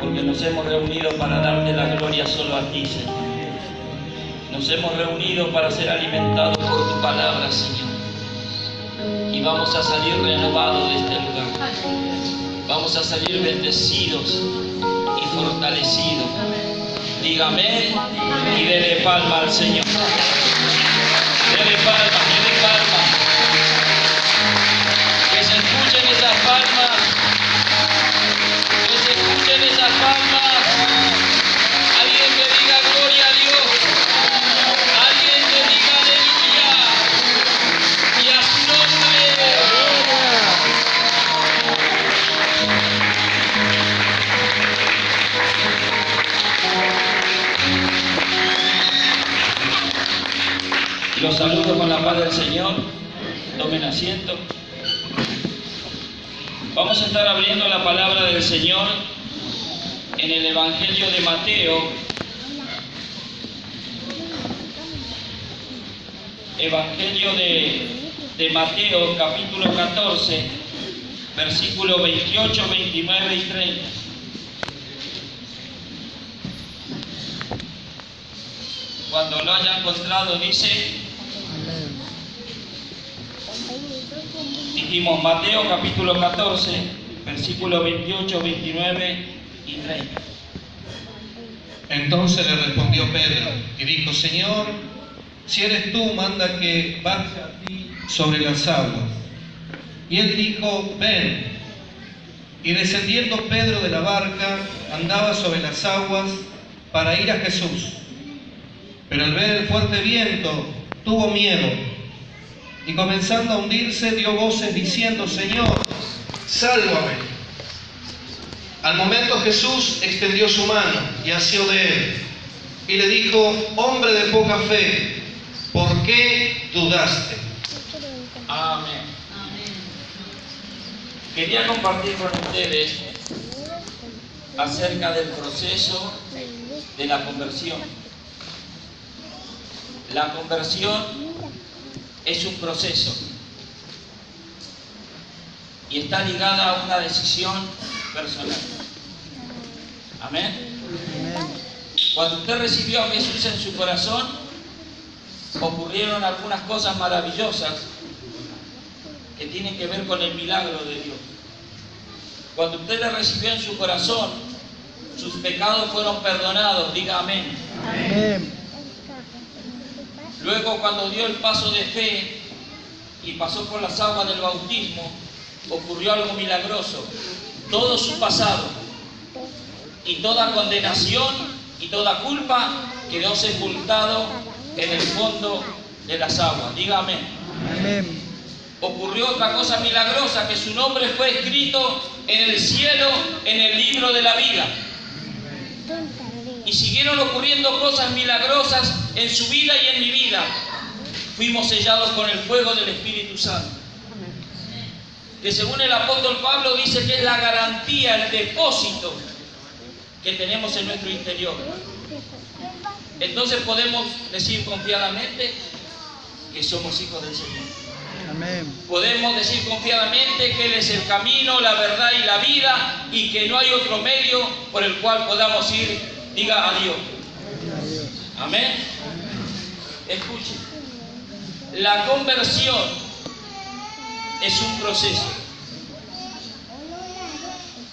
porque nos hemos reunido para darte la gloria solo a ti, Señor. Nos hemos reunido para ser alimentados por tu palabra, Señor. Y vamos a salir renovados de este lugar. Vamos a salir bendecidos y fortalecidos. Dígame y dele palma al Señor. Dele palma, dele palma. Que se escuchen esas palmas. Que se escuchen esas palmas. Alguien que diga gloria a Dios. Alguien que diga aleluya. Y a su nombre. Los saludo con la paz del Señor. Tomen asiento. Vamos a estar abriendo la palabra del Señor en el Evangelio de Mateo. Evangelio de Mateo, capítulo 14, versículos 28, 29 y 30. Cuando lo haya encontrado, dice, dijimos Mateo capítulo 14, versículos 28, 29 y 30. Entonces le respondió Pedro y dijo: Señor, si eres tú, manda que baje a ti sobre las aguas. Y él dijo: ven. Y descendiendo Pedro de la barca, andaba sobre las aguas para ir a Jesús. Pero al ver el fuerte viento, tuvo miedo, y comenzando a hundirse, dio voces diciendo: Señor, sálvame. Al momento Jesús extendió su mano y asió de él, y le dijo: hombre de poca fe, ¿por qué dudaste? Amén. Quería compartir con ustedes acerca del proceso de la conversión. La conversión es un proceso y está ligada a una decisión personal. Amén. Cuando usted recibió a Jesús en su corazón, ocurrieron algunas cosas maravillosas que tienen que ver con el milagro de Dios. Cuando usted le recibió en su corazón, sus pecados fueron perdonados. Diga amén. Amén. Luego, cuando dio el paso de fe y pasó por las aguas del bautismo, ocurrió algo milagroso. Todo su pasado y toda condenación y toda culpa quedó sepultado en el fondo de las aguas. Dígame. Amén. Ocurrió otra cosa milagrosa, que su nombre fue escrito en el cielo, en el libro de la vida. Y siguieron ocurriendo cosas milagrosas en su vida y en mi vida. Fuimos sellados con el fuego del Espíritu Santo, que según el apóstol Pablo dice que es la garantía, el depósito que tenemos en nuestro interior. Entonces podemos decir confiadamente que somos hijos del Señor. Amén. Podemos decir confiadamente que Él es el camino, la verdad y la vida, y que no hay otro medio por el cual podamos ir. Diga adiós. Amén. Escuche. La conversión es un proceso.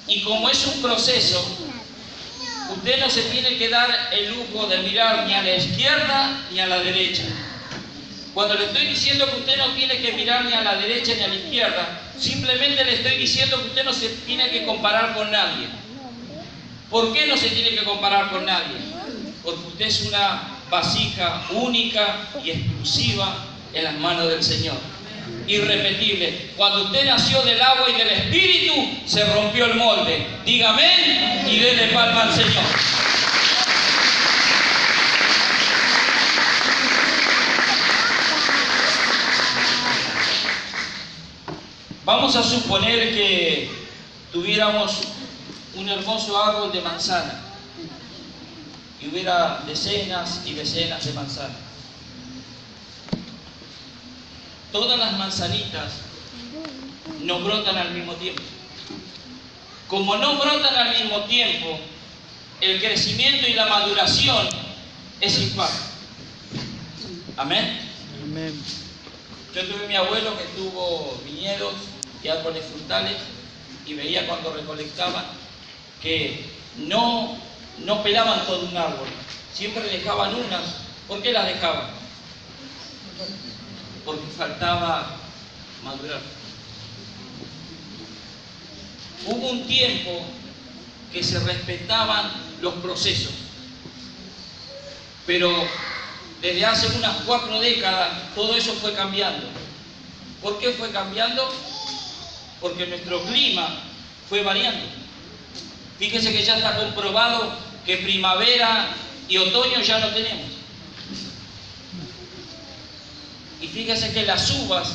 Y como es un proceso, usted no se tiene que dar el lujo de mirar ni a la izquierda ni a la derecha. Cuando le estoy diciendo que usted no tiene que mirar ni a la derecha ni a la izquierda, simplemente le estoy diciendo que usted no se tiene que comparar con nadie. ¿Por qué no se tiene que comparar con nadie? Porque usted es una vasija única y exclusiva en las manos del Señor. Irrepetible. Cuando usted nació del agua y del Espíritu, se rompió el molde. Diga amén y déle palma al Señor. Vamos a suponer que tuviéramos un hermoso árbol de manzana y hubiera decenas y decenas de manzanas. Todas las manzanitas no brotan al mismo tiempo. Como no brotan al mismo tiempo, el crecimiento y la maduración es impar. Amén. Amén. Yo tuve mi abuelo que tuvo viñedos y árboles frutales y veía cuando recolectaban que no pelaban todo un árbol, siempre dejaban unas. ¿Por qué las dejaban? Porque faltaba madurar. Hubo un tiempo que se respetaban los procesos, pero desde hace unas 4 décadas todo eso fue cambiando. ¿Por qué fue cambiando? Porque nuestro clima fue variando. Fíjese que ya está comprobado que primavera y otoño ya no tenemos. Y fíjese que las uvas,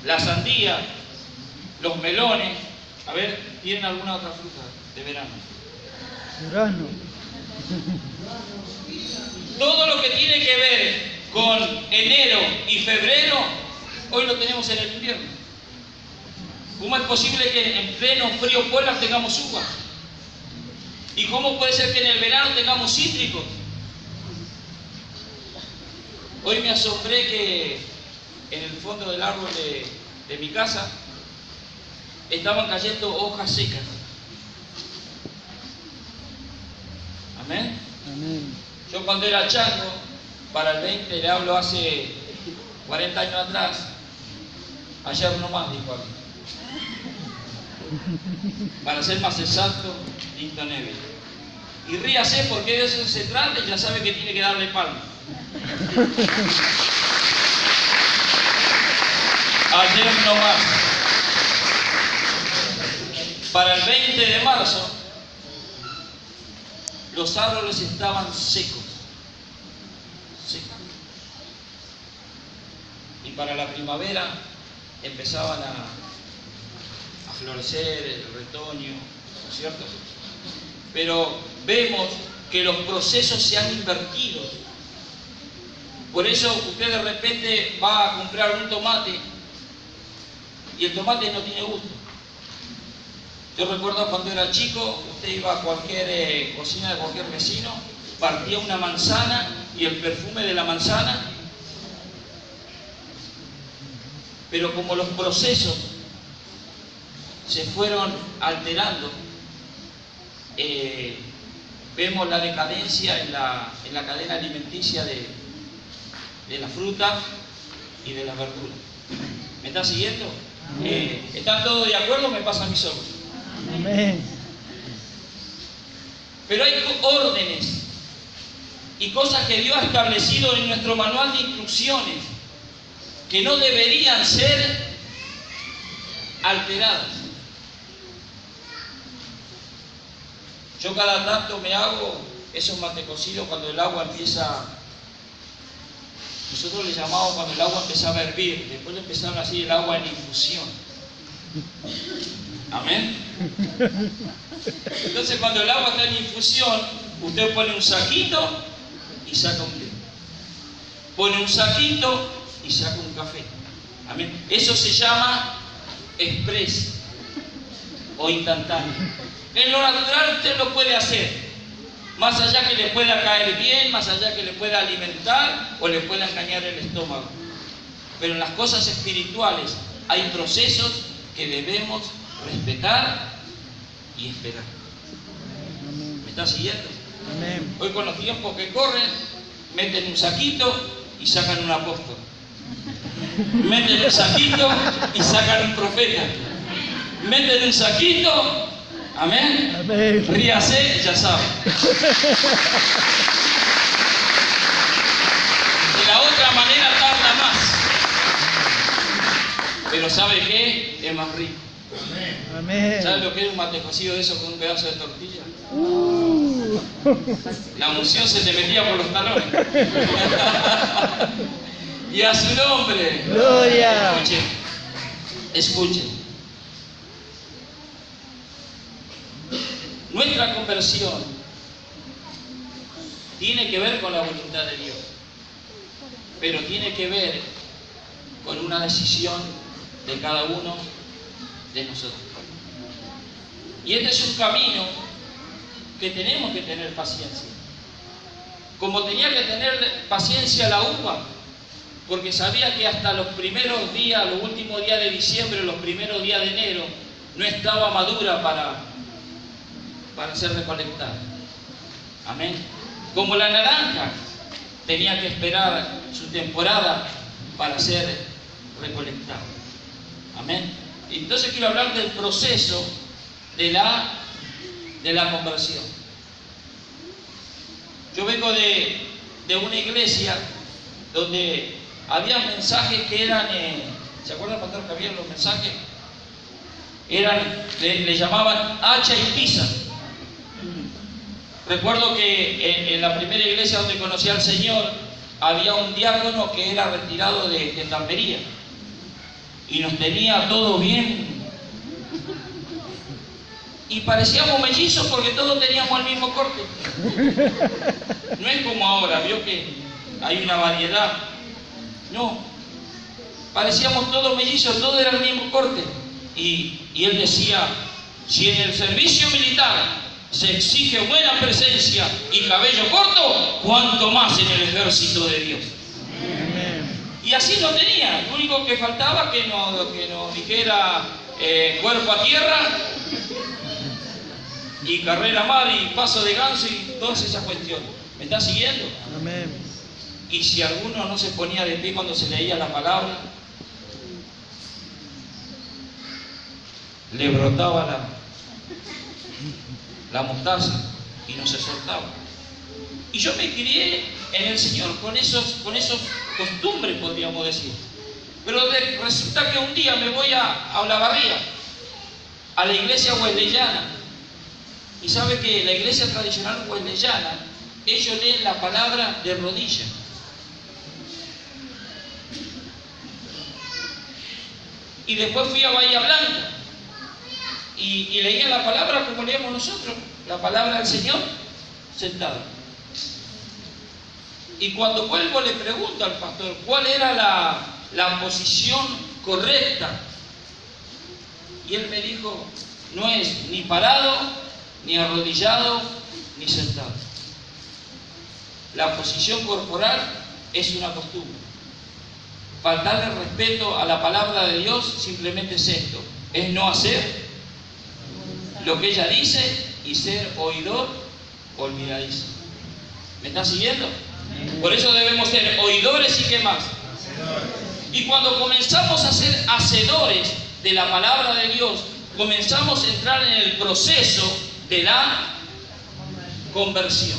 la sandía, los melones, a ver, ¿tienen alguna otra fruta de verano? Durazno. Todo lo que tiene que ver con enero y febrero, hoy lo tenemos en el invierno. ¿Cómo es posible que en pleno frío polar tengamos uvas? ¿Y cómo puede ser que en el verano tengamos cítricos? Hoy me asombré que en el fondo del árbol de mi casa estaban cayendo hojas secas. Amén. Amén. Yo cuando era chango, para el 20, le hablo hace 40 años atrás, ayer nomás, dijo algo. Para ser más exacto, Listo Neve. Y ríase porque de eso se trata y ya sabe que tiene que darle palma. Ayer nomás. Para el 20 de marzo, los árboles estaban secos. Y para la primavera empezaban a florecer el retoño, ¿no es cierto? Pero vemos que los procesos se han invertido. Por eso usted de repente va a comprar un tomate y el tomate no tiene gusto. Yo recuerdo cuando era chico, usted iba a cualquier cocina de cualquier vecino, partía una manzana y el perfume de la manzana. Pero como los procesos se fueron alterando, vemos la decadencia en la cadena alimenticia de la fruta y de las verduras. ¿Me está siguiendo? ¿Están todos de acuerdo? Me pasan mis ojos. Amén. Pero hay órdenes y cosas que Dios ha establecido en nuestro manual de instrucciones que no deberían ser alteradas. Yo cada tanto me hago esos mate cocidos cuando el agua empieza. Nosotros le llamamos cuando el agua empezaba a hervir, después le empezaron así el agua en infusión. Amén. Entonces cuando el agua está en infusión, usted pone un saquito y saca un té. Pone un saquito y saca un café. Amén. Eso se llama express o instantáneo. En lo natural usted lo puede hacer, más allá que le pueda caer bien, más allá que le pueda alimentar o le pueda engañar el estómago. Pero en las cosas espirituales hay procesos que debemos respetar y esperar. ¿Me está siguiendo? Amén. Hoy con los tiempos que corren, meten un saquito y sacan un apóstol. Meten un saquito y sacan un profeta. Meten un saquito, amén. Amén. Ríase, ya sabe. De la otra manera tarda más. Pero ¿sabe qué? Es más rico. Amén. ¿Sabe lo que es un mate cocido de eso con un pedazo de tortilla? La unción se te metía por los talones. Y a su nombre. Gloria. Escuchen. Escuchen. Nuestra conversión tiene que ver con la voluntad de Dios, pero tiene que ver con una decisión de cada uno de nosotros. Y este es un camino que tenemos que tener paciencia. Como tenía que tener paciencia la uva, porque sabía que hasta los primeros días, los últimos días de diciembre, los primeros días de enero, no estaba madura para ser recolectada. Amén. Como la naranja tenía que esperar su temporada para ser recolectada. Amén. Entonces quiero hablar del proceso de la conversión. Yo vengo de una iglesia donde había mensajes que eran, ¿se acuerdan, pastor, que había los mensajes? Le llamaban hacha y pisa. Recuerdo que en la primera iglesia donde conocí al Señor había un diácono que era retirado de gendarmería y nos tenía todos bien y parecíamos mellizos porque todos teníamos el mismo corte. No es como ahora, vio que hay una variedad. No, parecíamos todos mellizos, todo era el mismo corte. Y él decía, si en el servicio militar se exige buena presencia y cabello corto, cuanto más en el ejército de Dios. Y así lo tenía. Lo único que faltaba que nos dijera cuerpo a tierra y carrera mar y paso de ganso y todas esas cuestiones. ¿Me está siguiendo? Amén. Y si alguno no se ponía de pie cuando se leía la palabra, le brotaba la mostaza y no se soltaba. Y yo me crié en el Señor con esos costumbres, podríamos decir. Pero resulta que un día me voy a Olavarría, a la iglesia wesleyana. Y sabe que la iglesia tradicional wesleyana, ellos leen la palabra de rodillas. Y después fui a Bahía Blanca y leía la palabra como leemos nosotros, la palabra del Señor, sentado. Y cuando vuelvo le pregunto al pastor cuál era la posición correcta. Y él me dijo, no es ni parado, ni arrodillado, ni sentado. La posición corporal es una costumbre. Faltarle respeto a la palabra de Dios simplemente es esto, es no hacer lo que ella dice y ser oidor olvidadizo. ¿Me está siguiendo? Por eso debemos ser oidores y ¿qué más? Y cuando comenzamos a ser hacedores de la palabra de Dios, comenzamos a entrar en el proceso de la conversión.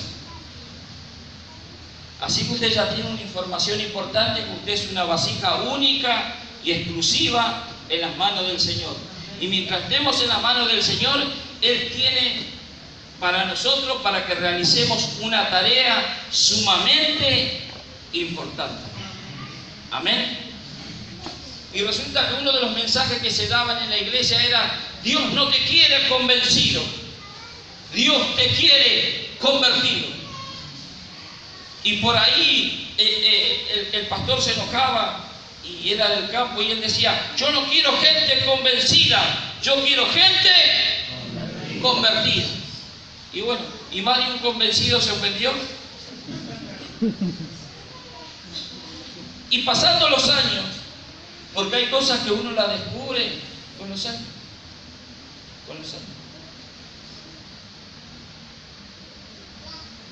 Así que usted ya tiene una información importante, que usted es una vasija única y exclusiva en las manos del Señor. Y mientras estemos en las manos del Señor, Él tiene para nosotros, para que realicemos una tarea sumamente importante. Amén. Y resulta que uno de los mensajes que se daban en la iglesia era: Dios no te quiere convencido, Dios te quiere convertido. Y por ahí el pastor se enojaba y era del campo y él decía: yo no quiero gente convencida, yo quiero gente convertida. Y bueno, y más de un convencido se ofendió. Y pasando los años, porque hay cosas que uno las descubre con los años,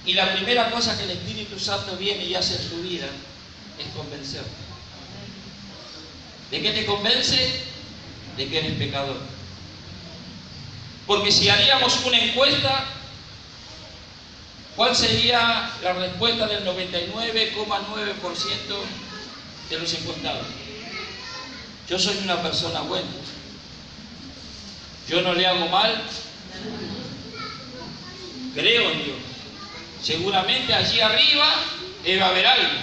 Y la primera cosa que el Espíritu Santo viene y hace en tu vida es convencerte. ¿De qué te convence? De que eres pecador. Porque si haríamos una encuesta, ¿cuál sería la respuesta del 99,9% de los encuestados? Yo soy una persona buena. Yo no le hago mal. Creo en Dios. Seguramente allí arriba debe haber algo.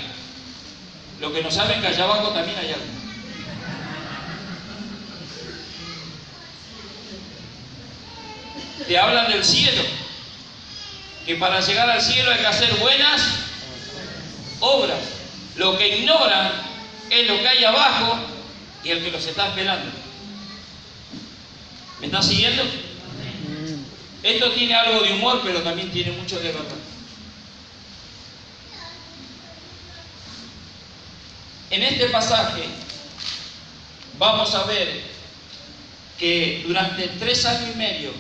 Lo que no saben que allá abajo también hay algo. Te hablan del cielo, que para llegar al cielo hay que hacer buenas obras. Lo que ignoran es lo que hay abajo y el que los está esperando. ¿Me estás siguiendo? Esto tiene algo de humor, pero también tiene mucho de verdad. En este pasaje vamos a ver que durante 3 años y medio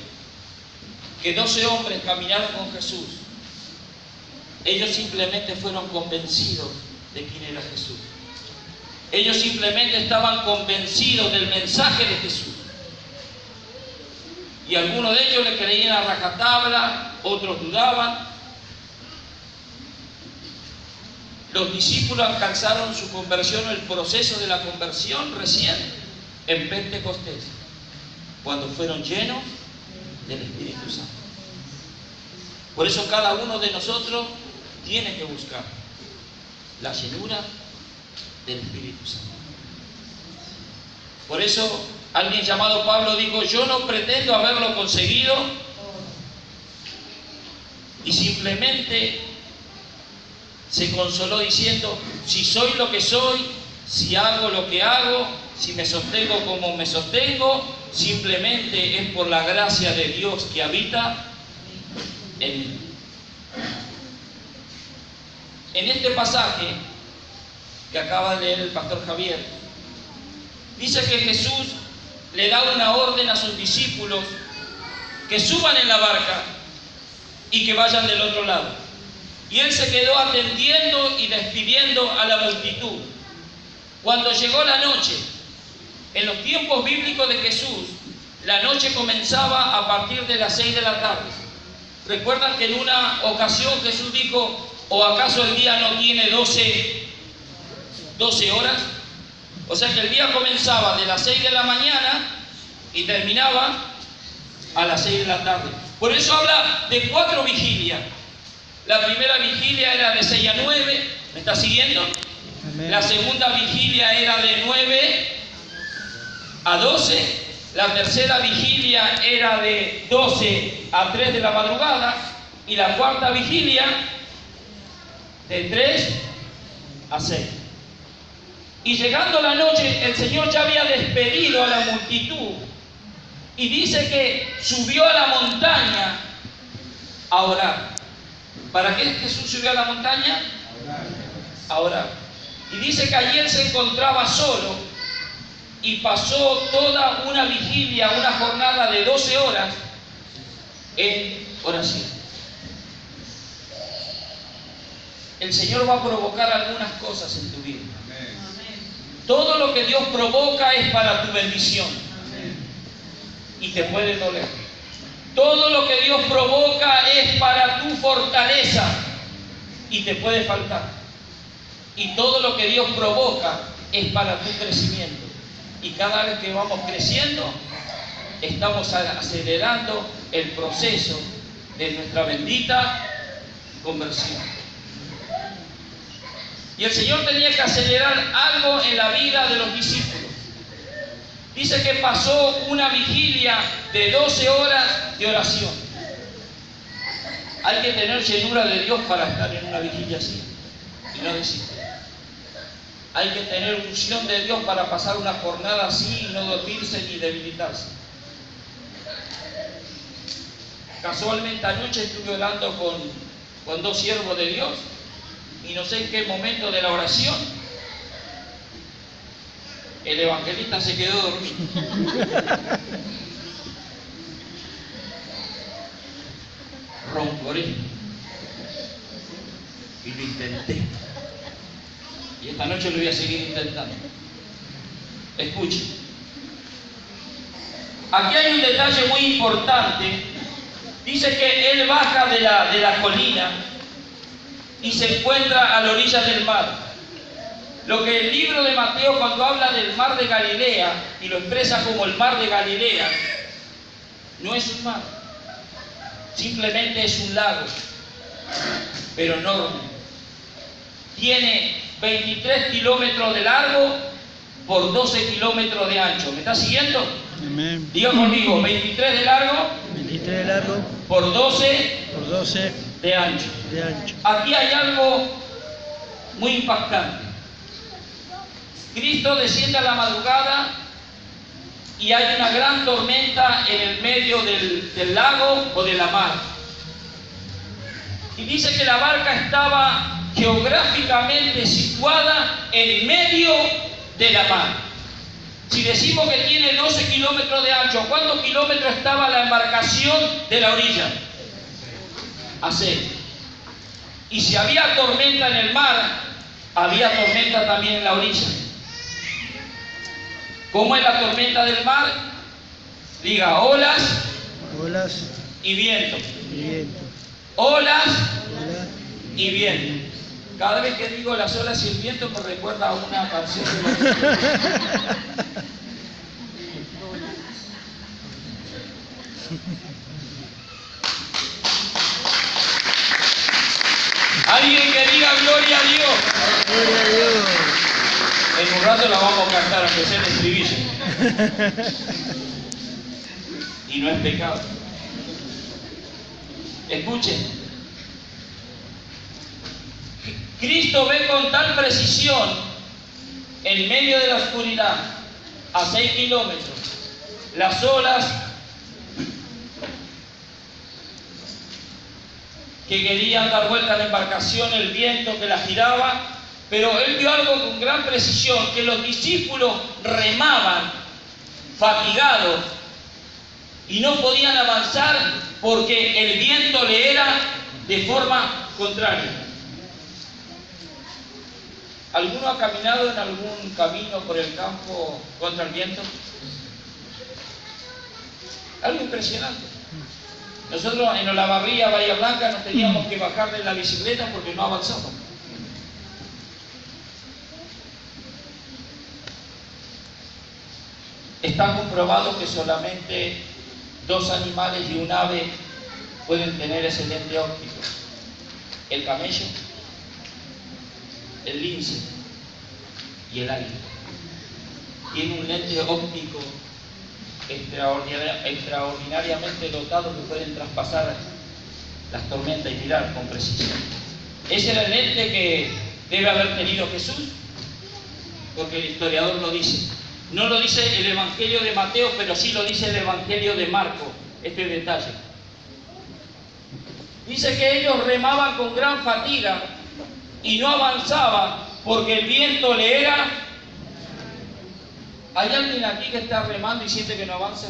que 12 hombres caminaron con Jesús, ellos simplemente fueron convencidos de quién era Jesús. Ellos simplemente estaban convencidos del mensaje de Jesús. Y algunos de ellos le creían a rajatabla, otros dudaban. Los discípulos alcanzaron su conversión, el proceso de la conversión recién en Pentecostés, cuando fueron llenos del Espíritu Santo. Por eso cada uno de nosotros tiene que buscar la llenura del Espíritu Santo. Por eso alguien llamado Pablo dijo: yo no pretendo haberlo conseguido, y simplemente se consoló diciendo: si soy lo que soy, si hago lo que hago, si me sostengo como me sostengo, simplemente es por la gracia de Dios que habita en mí. En este pasaje que acaba de leer el pastor Javier, dice que Jesús le da una orden a sus discípulos que suban en la barca y que vayan del otro lado. Y él se quedó atendiendo y despidiendo a la multitud. Cuando llegó la noche, en los tiempos bíblicos de Jesús, la noche comenzaba a partir de las 6 de la tarde. ¿Recuerdan que en una ocasión Jesús dijo: ¿o acaso el día no tiene 12 horas? O sea que el día comenzaba de las 6 de la mañana y terminaba a las 6 de la tarde. Por eso habla de 4 vigilias. La primera vigilia era de 6 a 9, ¿me está siguiendo? Amén. La segunda vigilia era de 9 a 12. La tercera vigilia era de 12 a 3 de la madrugada. Y la cuarta vigilia de 3 a 6. Y llegando la noche, el Señor ya había despedido a la multitud. Y dice que subió a la montaña a orar. ¿Para qué Jesús subió a la montaña? A orar. Y dice que allí él se encontraba solo y pasó toda una vigilia, una jornada de 12 horas en oración. El Señor va a provocar algunas cosas en tu vida. Todo lo que Dios provoca es para tu bendición. Y te puede doler. Todo lo que Dios provoca es para tu fortaleza y te puede faltar. Y todo lo que Dios provoca es para tu crecimiento. Y cada vez que vamos creciendo, estamos acelerando el proceso de nuestra bendita conversión. Y el Señor tenía que acelerar algo en la vida de los discípulos. Dice que pasó una vigilia de 12 horas de oración. Hay que tener llenura de Dios para estar en una vigilia así y no desistir. Hay que tener unción de Dios para pasar una jornada así y no dormirse ni debilitarse. Casualmente anoche estuve orando con 2 siervos de Dios y no sé en qué momento de la oración el evangelista se quedó dormido. Roncoré y lo intenté, y esta noche lo voy a seguir intentando. Escuchen, aquí hay un detalle muy importante. Dice que él baja de la colina y se encuentra a la orilla del mar. Lo que el libro de Mateo, cuando habla del mar de Galilea y lo expresa como el mar de Galilea, no es un mar, simplemente es un lago, pero enorme. Tiene 23 kilómetros de largo por 12 kilómetros de ancho. ¿Me está siguiendo? Amén. Diga conmigo: 23 de largo, 23 de largo por 12 por 12 de ancho. de ancho. Aquí hay algo muy impactante. Cristo desciende a la madrugada y hay una gran tormenta en el medio del lago o de la mar. Y dice que la barca estaba geográficamente situada en medio de la mar. Si decimos que tiene 12 kilómetros de ancho, ¿cuántos kilómetros estaba la embarcación de la orilla? A 6. Y si había tormenta en el mar, había tormenta también en la orilla. ¿Cómo es la tormenta del mar? Diga, olas, Olas y viento. y viento. Olas Olas y viento. Cada vez que digo las olas y el viento me recuerda a una canción de los... Alguien que diga gloria a Dios. Gloria a Dios. En un rato la vamos a cantar, aunque sea en estribillo. Y no es pecado. Escuchen. Cristo ve con tal precisión en medio de la oscuridad, a 6 kilómetros, las olas que querían dar vuelta a la embarcación, el viento que la giraba, pero él vio algo con gran precisión, que los discípulos remaban fatigados y no podían avanzar porque el viento le era de forma contraria. ¿Alguno ha caminado en algún camino por el campo contra el viento? Algo impresionante. Nosotros en Olavarría, Bahía Blanca, nos teníamos que bajar de la bicicleta porque no avanzamos. Está comprobado que solamente 2 animales y un ave pueden tener ese lente óptico: el camello, el lince y el águila. Tiene un lente óptico extraordinariamente dotado que pueden traspasar las tormentas y mirar con precisión. Ese era el lente que debe haber tenido Jesús, porque el historiador lo dice. No lo dice el Evangelio de Mateo, pero sí lo dice el Evangelio de Marco, este detalle. Dice que ellos remaban con gran fatiga y no avanzaban porque el viento le era... ¿Hay alguien aquí que está remando y siente que no avanza?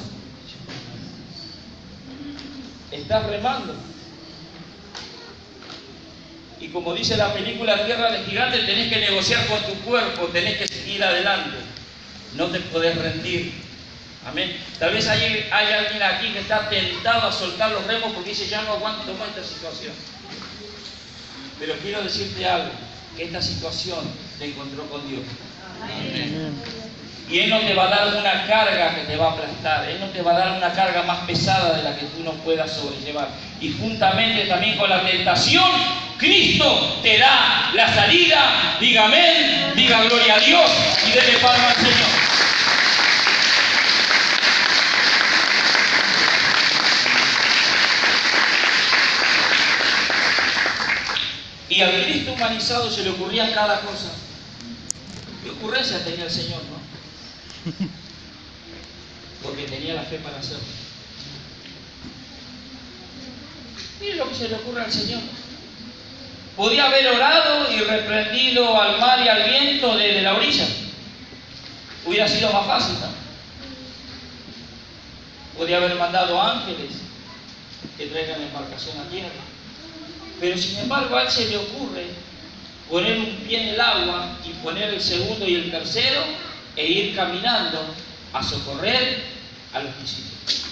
Estás remando. Y como dice la película Tierra de Gigantes, tenés que negociar con tu cuerpo, tenés que seguir adelante. No te podés rendir. Amén. Tal vez hay alguien aquí que está tentado a soltar los remos porque dice, ya no aguanto más esta situación. Pero quiero decirte algo, que esta situación te encontró con Dios. Amén. Y Él no te va a dar una carga que te va a aplastar. Él no te va a dar una carga más pesada de la que tú no puedas sobrellevar. Y juntamente también con la tentación, Cristo te da la salida. Diga amén, diga gloria a Dios y dele palma al Señor. Y al Cristo humanizado se le ocurría cada cosa. ¿Qué ocurrencia tenía el Señor, no? Porque tenía la fe para hacerlo. Mire lo que se le ocurre al Señor. Podía haber orado y reprendido al mar y al viento desde la orilla. Hubiera sido más fácil, ¿no? Podía haber mandado ángeles que traigan la embarcación a tierra. Pero sin embargo a Él se le ocurre poner un pie en el agua y poner el segundo y el tercero e ir caminando a socorrer a los discípulos.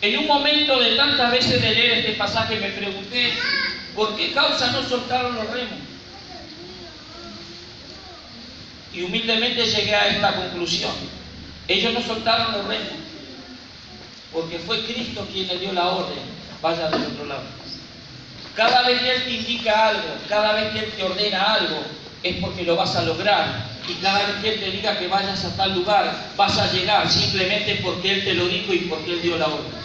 En un momento de tantas veces de leer este pasaje me pregunté, ¿por qué causa no soltaron los remos? Y humildemente llegué a esta conclusión. Ellos no soltaron los remos porque fue Cristo quien le dio la orden, vaya del otro lado. Cada vez que Él te indica algo, cada vez que Él te ordena algo, es porque lo vas a lograr. Y cada vez que Él te diga que vayas a tal lugar, vas a llegar simplemente porque Él te lo dijo y porque Él dio la orden.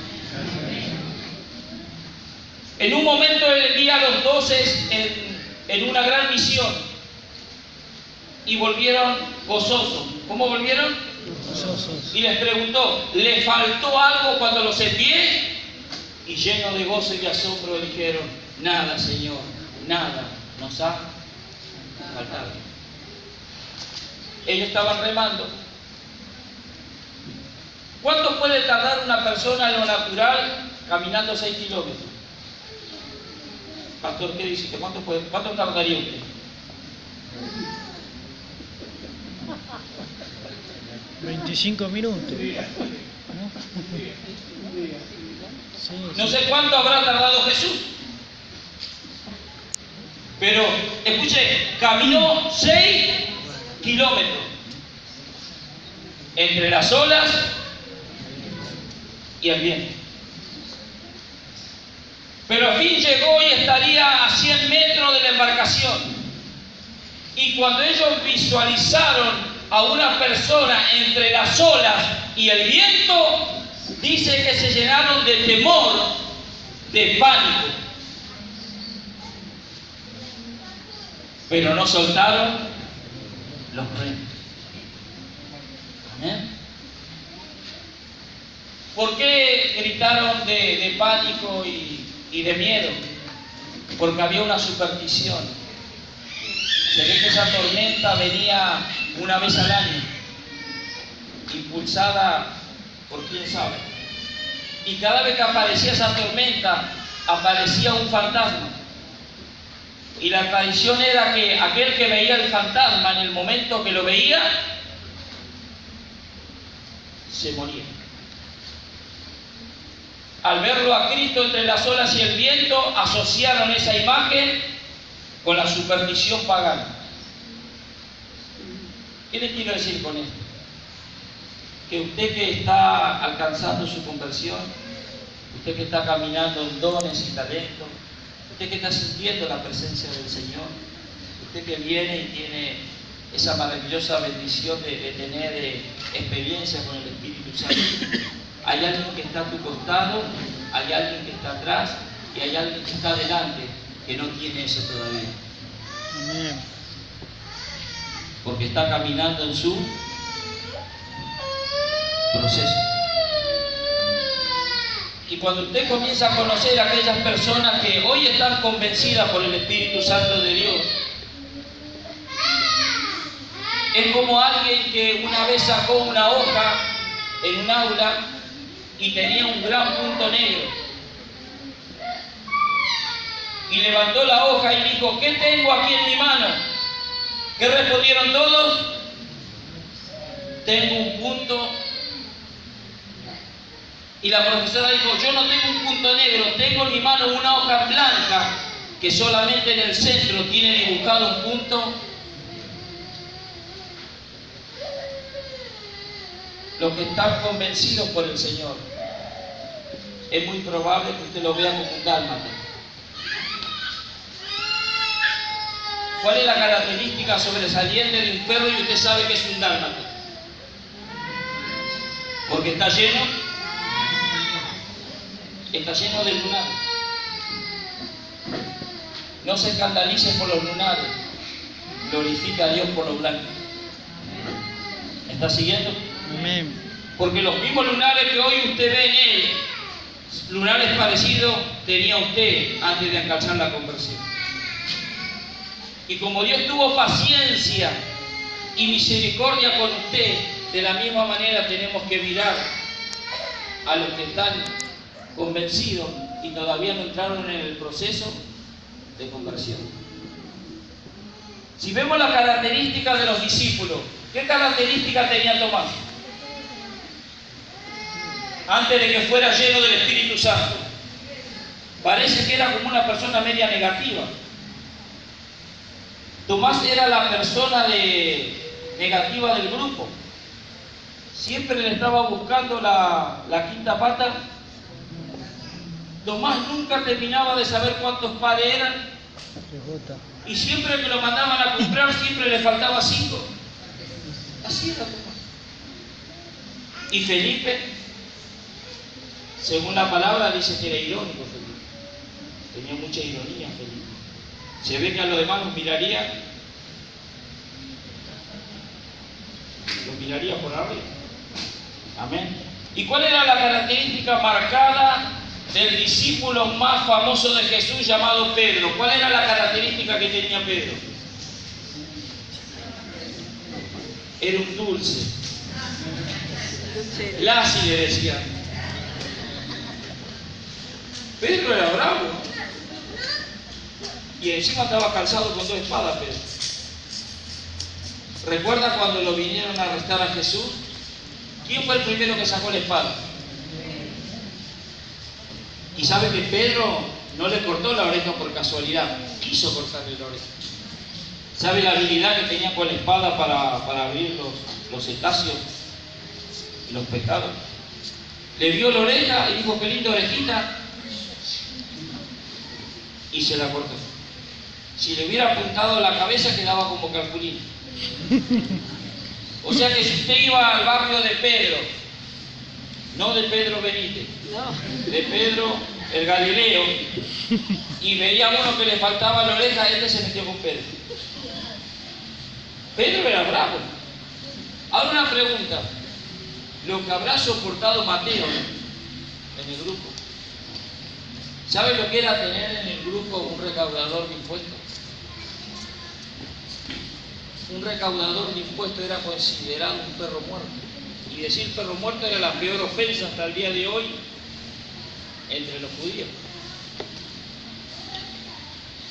En un momento Él envía a los 12 en una gran misión y volvieron gozosos. ¿Cómo volvieron? Gozosos. Y les preguntó, ¿le faltó algo cuando los envié? Y llenos de gozo y asombro dijeron, nada, Señor, nada nos ha faltado. Ellos estaban remando. ¿Cuánto puede tardar una persona en lo natural caminando 6 kilómetros? Pastor, ¿qué dice? ¿Cuánto tardaría usted? $25 minutos. ¿No? Sí, No sé cuánto habrá tardado Jesús. Pero, escuche, caminó 6 kilómetros entre las olas y el viento. Pero al fin llegó y estaría a 100 metros de la embarcación. Y cuando ellos visualizaron a una persona entre las olas y el viento, dice que se llenaron de temor, de pánico. Pero no soltaron los remos. ¿Amén? ¿Por qué gritaron de pánico y de miedo? Porque había una superstición. Se ve que esa tormenta venía una vez al año, impulsada por quién sabe. Y cada vez que aparecía esa tormenta, aparecía un fantasma. Y la tradición era que aquel que veía el fantasma, en el momento que lo veía, se moría. Al verlo a Cristo entre las olas y el viento, asociaron esa imagen con la superstición pagana. ¿Qué le quiero decir con esto? Que usted que está alcanzando su conversión, usted que está caminando en dones y talentos, usted que está sintiendo la presencia del Señor, usted que viene y tiene esa maravillosa bendición de tener experiencia con el Espíritu Santo. Hay alguien que está a tu costado, hay alguien que está atrás y hay alguien que está adelante que no tiene eso todavía. Amén. Porque está caminando en su proceso. Y cuando usted comienza a conocer a aquellas personas que hoy están convencidas por el Espíritu Santo de Dios, es como alguien que una vez sacó una hoja en un aula y tenía un gran punto negro. Y levantó la hoja y dijo, ¿qué tengo aquí en mi mano? ¿Qué respondieron todos? Tengo un punto. Y la profesora dijo, yo no tengo un punto negro, tengo en mi mano una hoja blanca que solamente en el centro tiene dibujado un punto. Los que están convencidos por el Señor, es muy probable que usted lo vea como un dálmata. ¿Cuál es la característica sobresaliente de un perro y usted sabe que es un dálmata? Porque está lleno de lunares. No se escandalice por los lunares, glorifica a Dios por los blancos. ¿Me está siguiendo? Amén. Porque los mismos lunares que hoy usted ve en él, lunares parecidos tenía usted antes de alcanzar la conversión. Y como Dios tuvo paciencia y misericordia con usted, de la misma manera tenemos que mirar a los que están convencidos y todavía no entraron en el proceso de conversión. Si vemos las características de los discípulos, ¿qué características tenía Tomás? Antes de que fuera lleno del Espíritu Santo. Parece que era como una persona media negativa. Tomás era la persona negativa del grupo. Siempre le estaba buscando la quinta pata. Tomás nunca terminaba de saber cuántos pares eran. Y siempre que lo mandaban a comprar, siempre le faltaba 5. Así era Tomás. Y Felipe, según la palabra, dice que era irónico Felipe. Tenía mucha ironía Felipe. Se ve que a los demás los miraría por arriba. Amén. ¿Y cuál era la característica marcada del discípulo más famoso de Jesús llamado Pedro? ¿Cuál era la característica que tenía Pedro? Era un dulce. Lasi le decían. Pedro era bravo. Y encima estaba calzado con 2 espadas, Pedro. ¿Recuerda cuando lo vinieron a arrestar a Jesús? ¿Quién fue el primero que sacó la espada? Y sabe que Pedro no le cortó la oreja por casualidad, quiso cortarle la oreja. ¿Sabe la habilidad que tenía con la espada para abrir los cetáceos y los pescados? Le vio la oreja y dijo, qué linda orejita, y se la cortó. Si le hubiera apuntado la cabeza quedaba como calculín. O sea que si usted iba al barrio de Pedro, no de Pedro Benítez, de Pedro el Galileo, y veía a uno que le faltaba la oreja, este se metió con Pedro. Pedro era bravo. Ahora una pregunta, lo que habrá soportado Mateo en el grupo, ¿sabe lo que era tener en el grupo un recaudador de impuestos? Un recaudador de impuestos era considerado un perro muerto. Y decir perro muerto era la peor ofensa hasta el día de hoy entre los judíos.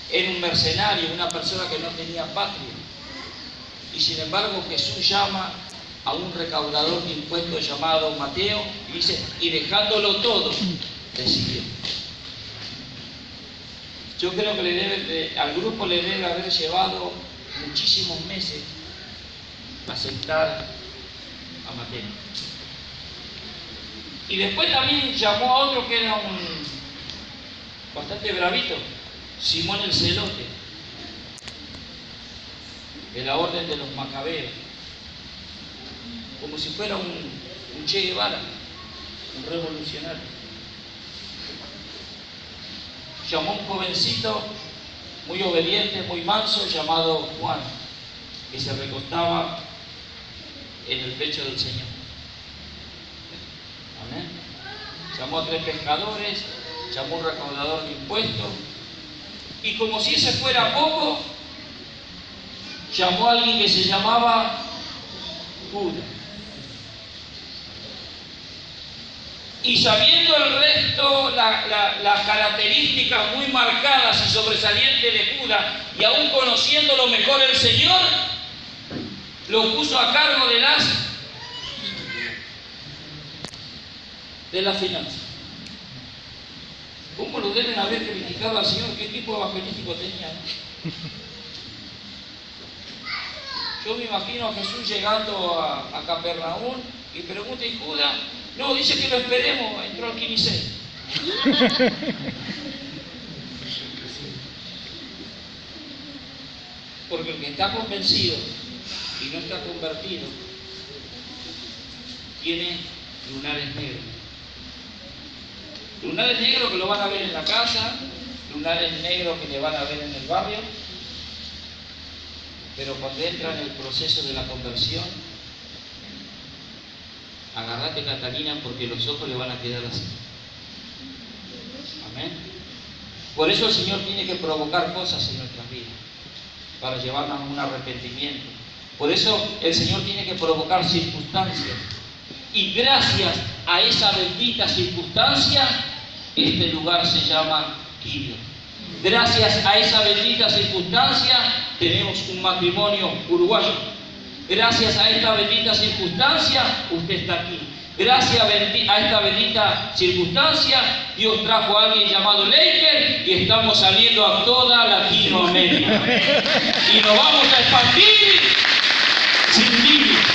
Era un mercenario, una persona que no tenía patria. Y sin embargo Jesús llama a un recaudador de impuestos llamado Mateo y dice, y dejándolo todo, le siguió. Yo creo que al grupo le debe haber llevado muchísimos meses aceptar a Mateo. Y después también llamó a otro que era bastante bravito, Simón el Celote, de la orden de los Macabeos, como si fuera un Che Guevara, un revolucionario. Llamó a un jovencito muy obediente, muy manso, llamado Juan, que se recostaba en el pecho del Señor. Amén. Llamó a 3 pescadores, llamó a un recaudador de impuestos, y como si ese fuera poco, llamó a alguien que se llamaba Judas. Y sabiendo el resto, las características muy marcadas y sobresalientes de Judas, y aún conociéndolo mejor el Señor, lo puso a cargo de las finanzas. ¿Cómo lo deben haber criticado al Señor? ¿Qué tipo evangelístico tenía? Yo me imagino a Jesús llegando a Capernaum y pregunta, ¿y Judas? No, dice que lo esperemos, entró al Quinicé. Porque el que está convencido y no está convertido tiene lunares negros. Lunares negros que lo van a ver en la casa, lunares negros que le van a ver en el barrio, pero cuando entra en el proceso de la conversión, agarrate, Catalina, porque los ojos le van a quedar así. Amén. Por eso el Señor tiene que provocar cosas en nuestras vidas para llevarnos a un arrepentimiento. Por eso el Señor tiene que provocar circunstancias, y gracias a esa bendita circunstancia este lugar se llama Quillo. Gracias a esa bendita circunstancia tenemos un matrimonio uruguayo. Gracias a esta bendita circunstancia usted está aquí. Gracias a esta bendita circunstancia Dios trajo a alguien llamado Leiker y estamos saliendo a toda Latinoamérica. Y nos vamos a expandir sin límites.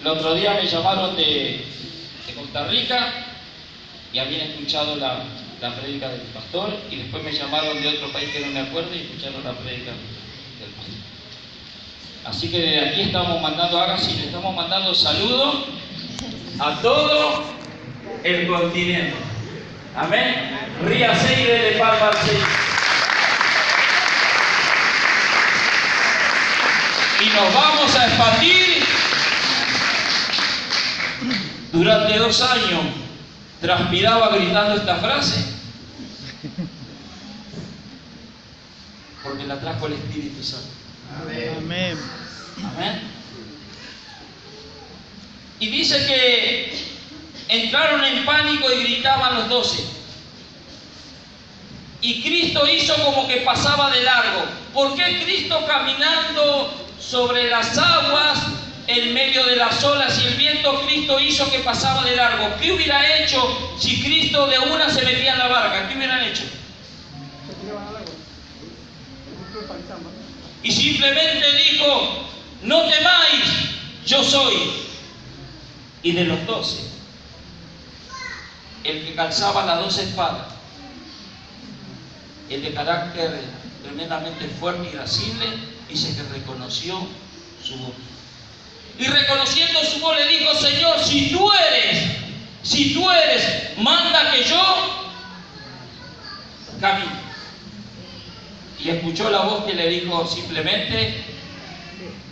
El otro día me llamaron de Costa Rica y habían escuchado la prédica del pastor, y después me llamaron de otro país que no me acuerdo y escucharon la prédica del pastor. Así que desde aquí estamos mandando, hágase, le estamos mandando saludos a todo el continente. Amén. Ríase y dele palma al Señor. y nos vamos a expandir. Durante 2 años transpiraba gritando esta frase, porque la trajo el Espíritu Santo. Amén. Amén. Y dice que entraron en pánico y gritaban los 12. Y Cristo hizo como que pasaba de largo. ¿Por qué Cristo caminando sobre las aguas, en medio de las olas y el viento, Cristo hizo que pasaba de largo? ¿Qué hubiera hecho si Cristo de una se metía en la barca? ¿Qué hubieran hecho? Y simplemente dijo, no temáis, yo soy. Y de los 12, el que calzaba las 12 espadas, el de carácter tremendamente fuerte y irascible, dice que reconoció su voz. Y reconociendo su voz le dijo, Señor, si tú eres, manda que yo camine. Y escuchó la voz que le dijo simplemente,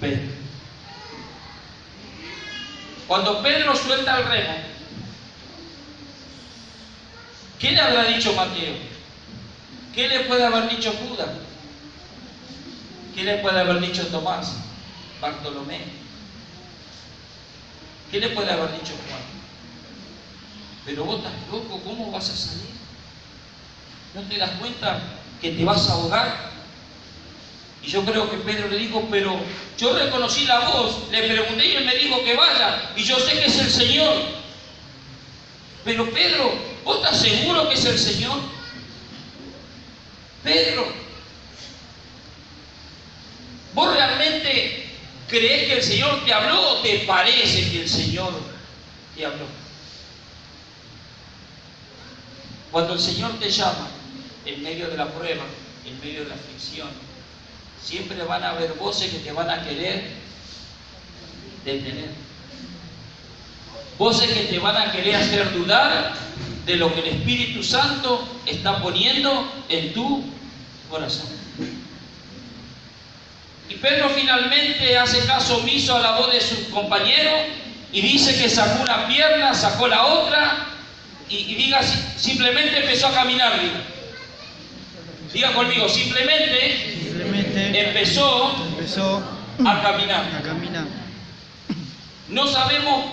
ven. Cuando Pedro suelta el remo, ¿qué le habrá dicho Mateo? ¿Qué le puede haber dicho Judas? ¿Qué le puede haber dicho Tomás? Bartolomé. ¿Qué le puede haber dicho Juan? Pero vos estás loco, ¿cómo vas a salir? ¿No te das cuenta que te vas a ahogar? Y yo creo que Pedro le dijo, pero yo reconocí la voz, le pregunté y él me dijo que vaya, y yo sé que es el Señor. Pero Pedro, ¿vos estás seguro que es el Señor? Pedro, ¿vos realmente crees que el Señor te habló o te parece que el Señor te habló? Cuando el Señor te llama, en medio de la prueba, en medio de la aflicción, siempre van a haber voces que te van a querer detener. Voces que te van a querer hacer dudar de lo que el Espíritu Santo está poniendo en tu corazón. Y Pedro finalmente hace caso omiso a la voz de su compañero y dice que sacó una pierna, sacó la otra y diga, simplemente empezó a caminar. Diga conmigo, simplemente empezó a caminar. No sabemos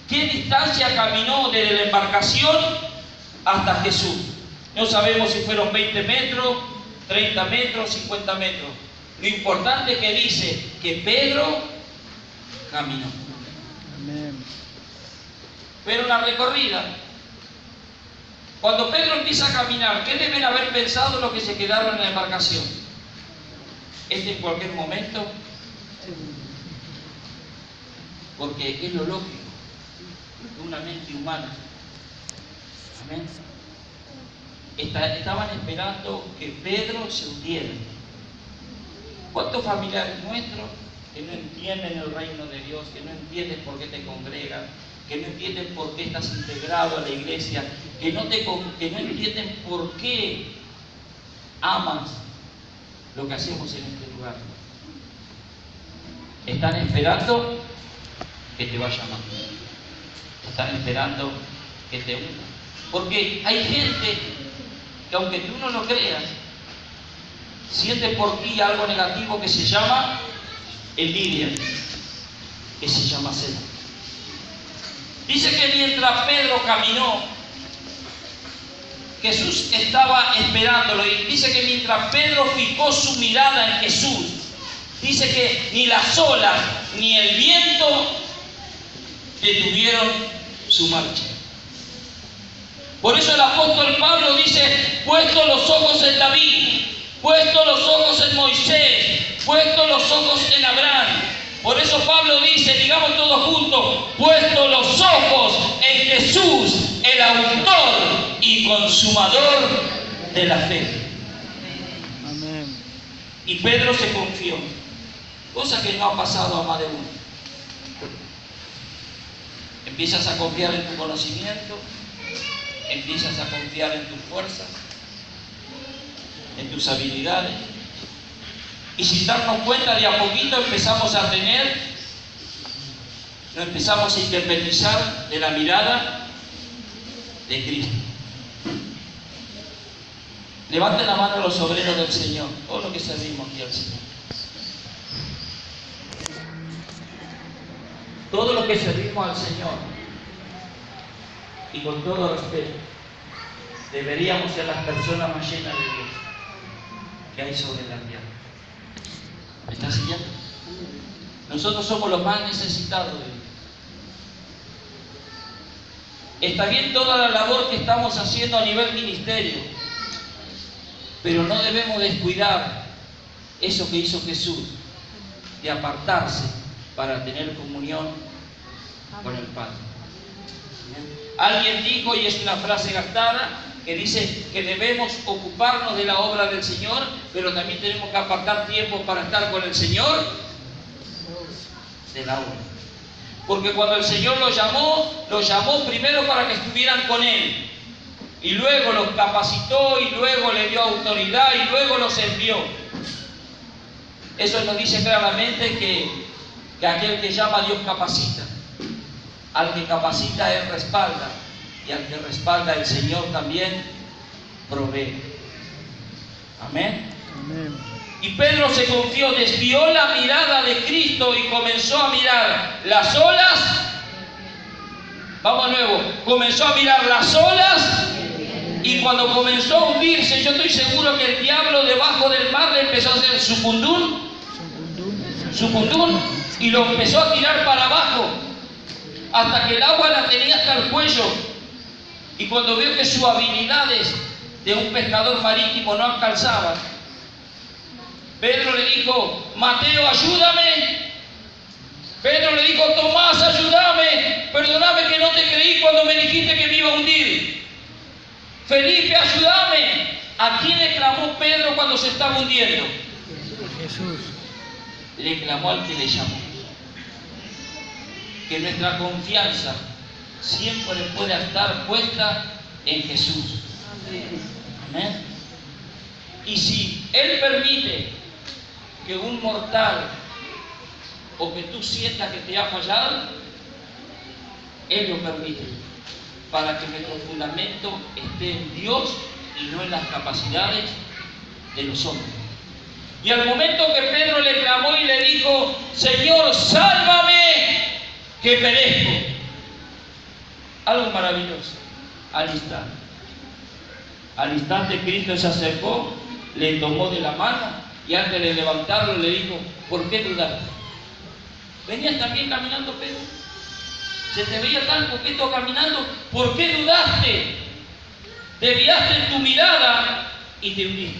qué distancia caminó desde la embarcación hasta Jesús. No sabemos si fueron 20 metros, 30 metros, 50 metros. Lo importante es que dice que Pedro caminó. Amén. Pero una recorrida. Cuando Pedro empieza a caminar, ¿qué deben haber pensado los que se quedaron en la embarcación? En cualquier momento, porque es lo lógico de una mente humana. Amén. Estaban esperando que Pedro se hundiera. ¿Cuántos familiares nuestros que no entienden el reino de Dios, que no entienden por qué te congregan, que no entienden por qué estás integrado a la iglesia, que no entienden por qué amas lo que hacemos en este lugar? Están esperando que te vaya mal. Están esperando que te hunda. Porque hay gente que, aunque tú no lo creas, siente por ti algo negativo que se llama envidia, que se llama celo. Dice que mientras Pedro caminó, Jesús estaba esperándolo, y dice que mientras Pedro fijó su mirada en Jesús, dice que ni las olas ni el viento detuvieron su marcha. Por eso el apóstol Pablo dice, puesto los ojos en David, puesto los ojos en Moisés, puesto los ojos en Abraham. Por eso Pablo dice, digamos todos juntos, puesto los ojos en Jesús, el autor y consumador de la fe. Amén. Y Pedro se confió, cosa que no ha pasado a más de uno. Empiezas a confiar en tu conocimiento, empiezas a confiar en tus fuerzas, en tus habilidades, Y sin darnos cuenta, de a poquito empezamos a nos empezamos a independizar de la mirada de Cristo. Levanten la mano los obreros del Señor, todos los que servimos aquí al Señor. Todos los que servimos al Señor, y con todo respeto, deberíamos ser las personas más llenas de Dios que hay sobre la tierra. ¿Me está siguiendo? Nosotros somos los más necesitados de Dios. Está bien toda la labor que estamos haciendo a nivel ministerio, pero no debemos descuidar eso que hizo Jesús, de apartarse para tener comunión con el Padre. Alguien dijo, y es una frase gastada, que dice que debemos ocuparnos de la obra del Señor, pero también tenemos que apartar tiempo para estar con el Señor de la obra. Porque cuando el Señor los llamó primero para que estuvieran con Él, y luego los capacitó, y luego le dio autoridad, y luego los envió. Eso nos dice claramente que aquel que llama, Dios capacita. Al que capacita, Él respalda. Y al que respalda, el Señor también provee. Amén. Amén. Y Pedro se confió, desvió la mirada de Cristo y comenzó a mirar las olas. Vamos de nuevo. Comenzó a mirar las olas, y cuando comenzó a hundirse, yo estoy seguro que el diablo debajo del mar le empezó a hacer su cundún, y lo empezó a tirar para abajo, hasta que el agua la tenía hasta el cuello. Y cuando vio que sus habilidades de un pescador marítimo no alcanzaban, Pedro le dijo, Mateo, ayúdame. Pedro le dijo, Tomás, ayúdame. Perdóname que no te creí cuando me dijiste que me iba a hundir. Felipe, ayúdame. ¿A quién le clamó Pedro cuando se estaba hundiendo? Jesús. Le clamó al que le llamó. Que nuestra confianza siempre pueda estar puesta en Jesús. Amén. Y si Él permite que un mortal, o que tú sientas que te ha fallado, Él lo permite, para que nuestro fundamento esté en Dios y no en las capacidades de los hombres. Y al momento que Pedro le clamó y le dijo, Señor, sálvame, que perezco. Algo maravilloso. Al instante Cristo se acercó, le tomó de la mano, y antes de levantarlo le dijo, ¿por qué dudaste? ¿Venías también caminando, Pedro? ¿Se te veía tan coqueto caminando? ¿Por qué dudaste? Desviaste tu mirada y te hundiste.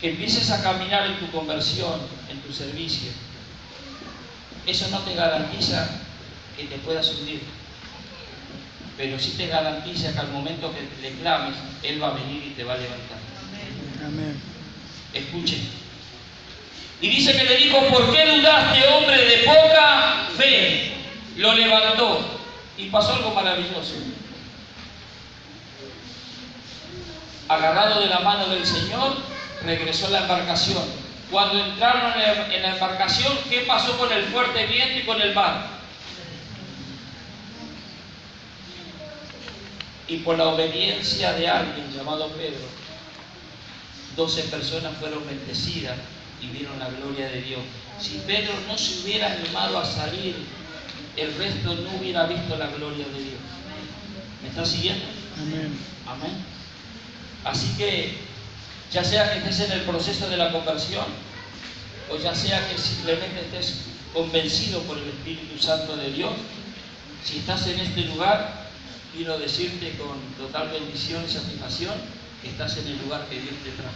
Que empieces a caminar en tu conversión, en tu servicio. Eso no te garantiza que te puedas hundir, pero sí te garantiza que al momento que le clames, Él va a venir y te va a levantar. Amén. Escuchen. Y dice que le dijo, ¿por qué dudaste, hombre de poca fe? Lo levantó y pasó algo maravilloso. Agarrado de la mano del Señor, regresó a la embarcación. Cuando entraron en la embarcación, ¿qué pasó con el fuerte viento y con el mar? Y por la obediencia de alguien llamado Pedro, 12 personas fueron bendecidas y vieron la gloria de Dios. Si Pedro no se hubiera animado a salir, el resto no hubiera visto la gloria de Dios. ¿Me está siguiendo? Amén. Amén. Así que, ya sea que estés en el proceso de la conversión, o ya sea que simplemente estés convencido por el Espíritu Santo de Dios, si estás en este lugar, quiero decirte con total bendición y satisfacción que estás en el lugar que Dios te trajo.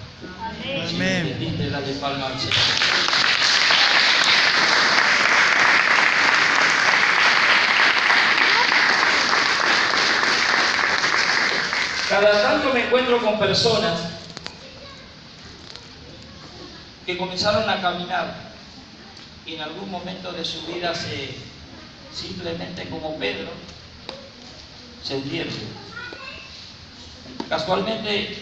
Si me entendiste, dale palma al Señor. Cada tanto me encuentro con personas que comenzaron a caminar y en algún momento de su vida simplemente como Pedro, se hundieron. Casualmente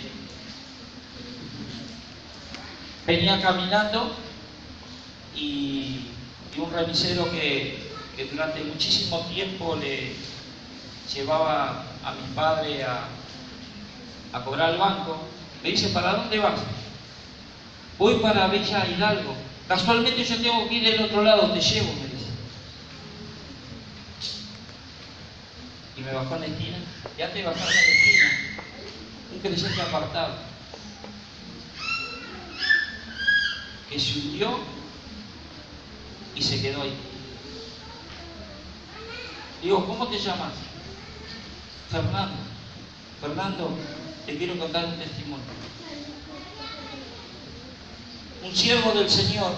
venía caminando y un remisero que durante muchísimo tiempo le llevaba a mi padre a cobrar al banco, me dice: ¿para dónde vas? Voy para Villa Hidalgo. Casualmente yo tengo que ir del otro lado, te llevo, me dice. Y me bajó en la esquina, y antes de bajarme en la esquina, un creyente apartado, que se hundió y se quedó ahí. Digo: ¿cómo te llamas? Fernando. Fernando, te quiero contar un testimonio. Un siervo del Señor,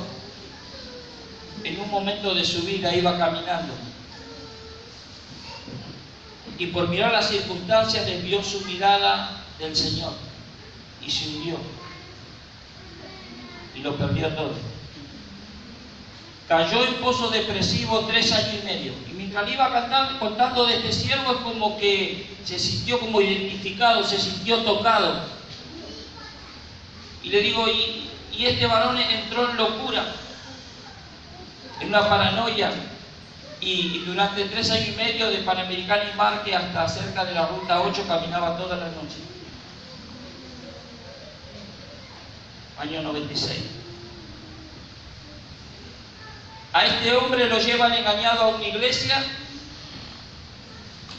en un momento de su vida iba caminando y por mirar las circunstancias desvió su mirada del Señor y se hundió y lo perdió todo. Cayó en pozo depresivo 3 años y medio. Y mientras le iba contando de este siervo, es como que se sintió como identificado, se sintió tocado. Y le digo: y este varón entró en locura, en una paranoia, y durante 3 años y medio, de Panamericana y Marque hasta cerca de la Ruta 8, caminaba todas las noches. Año 96. A este hombre lo llevan engañado a una iglesia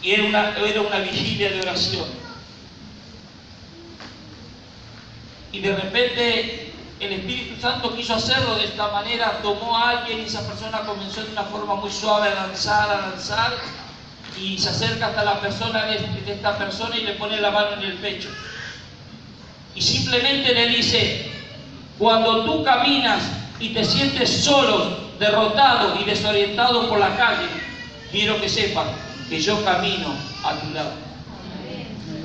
y era una vigilia de oración. Y de repente el Espíritu Santo quiso hacerlo de esta manera, tomó a alguien y esa persona comenzó de una forma muy suave a danzar, y se acerca hasta la persona de esta persona y le pone la mano en el pecho. Y simplemente le dice: cuando tú caminas y te sientes solo, derrotado y desorientado por la calle, quiero que sepas que yo camino a tu lado.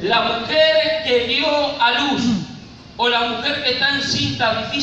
La mujer que dio a luz o la mujer que está encinta, difícil